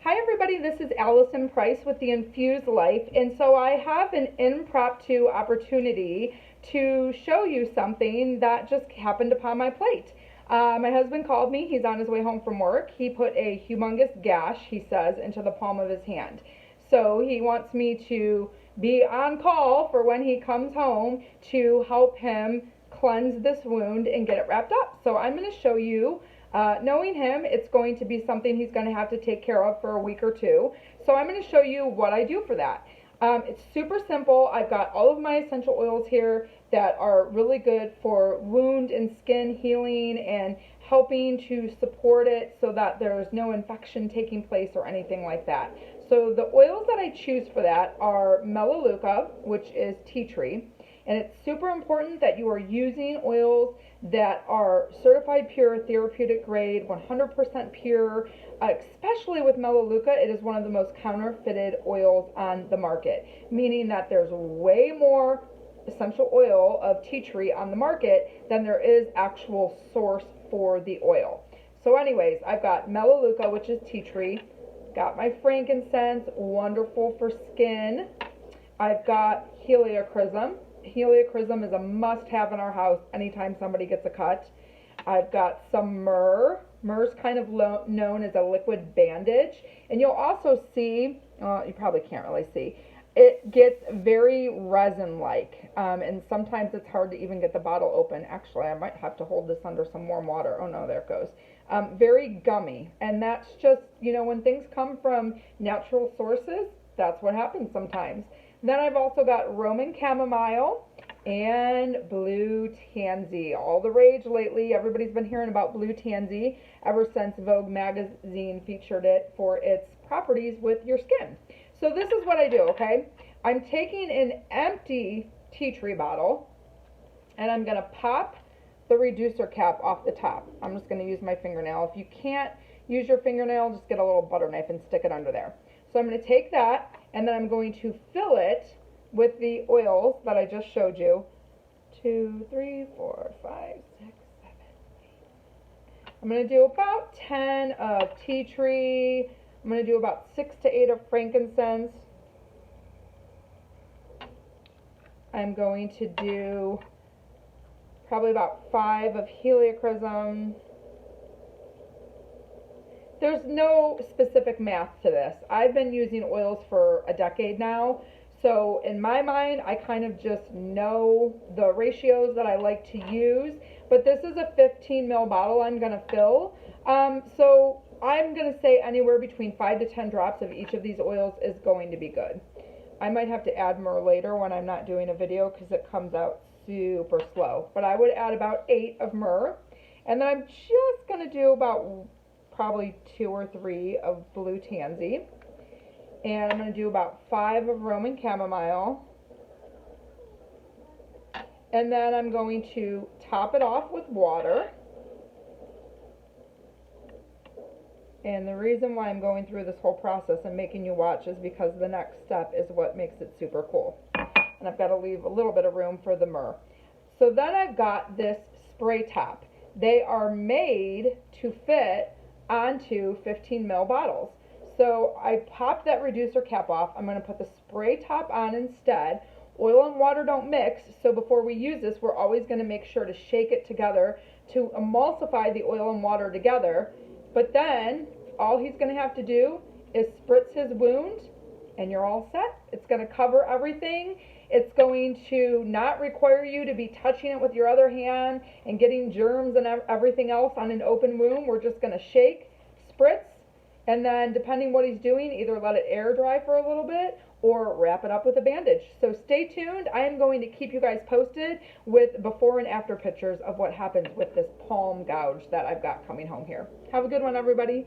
Hi everybody, this is Allison Price with the Infused Life, and so I have an impromptu opportunity to show you something that just happened upon my plate. My husband called me. He's on his way home from work. He put a humongous gash, he says, into the palm of his hand. So he wants me to be on call for when he comes home to help him cleanse this wound and get it wrapped up. So I'm going to show you. Knowing him, it's going to be something he's going to have to take care of for a week or two. So I'm going to show you what I do for that. It's super simple. I've got all of my essential oils here that are really good for wound and skin healing and helping to support it so that there's no infection taking place or anything like that. So the oils that I choose for that are Melaleuca, which is tea tree. And it's super important that you are using oils that are certified pure, therapeutic grade, 100% pure. Especially with Melaleuca, it is one of the most counterfeited oils on the market, meaning that there's way more essential oil of tea tree on the market than there is actual source for the oil. So anyways, I've got Melaleuca, which is tea tree. Got my frankincense, wonderful for skin. I've got Helichrysum. Helichrysum is a must-have in our house anytime somebody gets a cut. I've got some myrrh. Myrrh's kind of known as a liquid bandage. And you'll also see, you probably can't really see, it gets very resin-like. And sometimes it's hard to even get the bottle open. Actually, I might have to hold this under some warm water. Oh no, there it goes. Very gummy. And that's just, when things come from natural sources, that's what happens sometimes. Then I've also got Roman chamomile and blue tansy. All the rage lately. Everybody's been hearing about blue tansy ever since Vogue magazine featured it for its properties with your skin. So this is what I do, okay? I'm taking an empty tea tree bottle and I'm going to pop the reducer cap off the top. I'm just going to use my fingernail. If you can't use your fingernail, just get a little butter knife and stick it under there. So I'm going to take that and then I'm going to fill it with the oils that I just showed you. 2, 3, 4, 5, 6, 7, 8. I'm going to do about 10 of tea tree. I'm going to do about 6 to 8 of frankincense. I'm going to do probably about 5 of Helichrysum. There's no specific math to this. I've been using oils for a decade now, so in my mind, I kind of just know the ratios that I like to use, but this is a 15 ml bottle I'm going to fill, so I'm going to say anywhere between 5 to 10 drops of each of these oils is going to be good. I might have to add myrrh later when I'm not doing a video because it comes out super slow, but I would add about 8 of myrrh, and then I'm just going to do about probably 2 or 3 of blue tansy, and I'm going to do about 5 of Roman chamomile, and then I'm going to top it off with water. And the reason why I'm going through this whole process and making you watch is because the next step is what makes it super cool, and I've got to leave a little bit of room for the myrrh. So then I've got this spray top. They are made to fit onto 15 ml bottles. So I popped that reducer cap off. I'm going to put the spray top on instead. Oil and water don't mix, so before we use this, we're always going to make sure to shake it together to emulsify the oil and water together. But then all he's going to have to do is spritz his wound and you're all set. It's going to cover everything. It's going to not require you to be touching it with your other hand and getting germs and everything else on an open wound. We're just going to shake, spritz, and then depending what he's doing, either let it air dry for a little bit or wrap it up with a bandage. So stay tuned. I am going to keep you guys posted with before and after pictures of what happens with this palm gouge that I've got coming home here. Have a good one, everybody.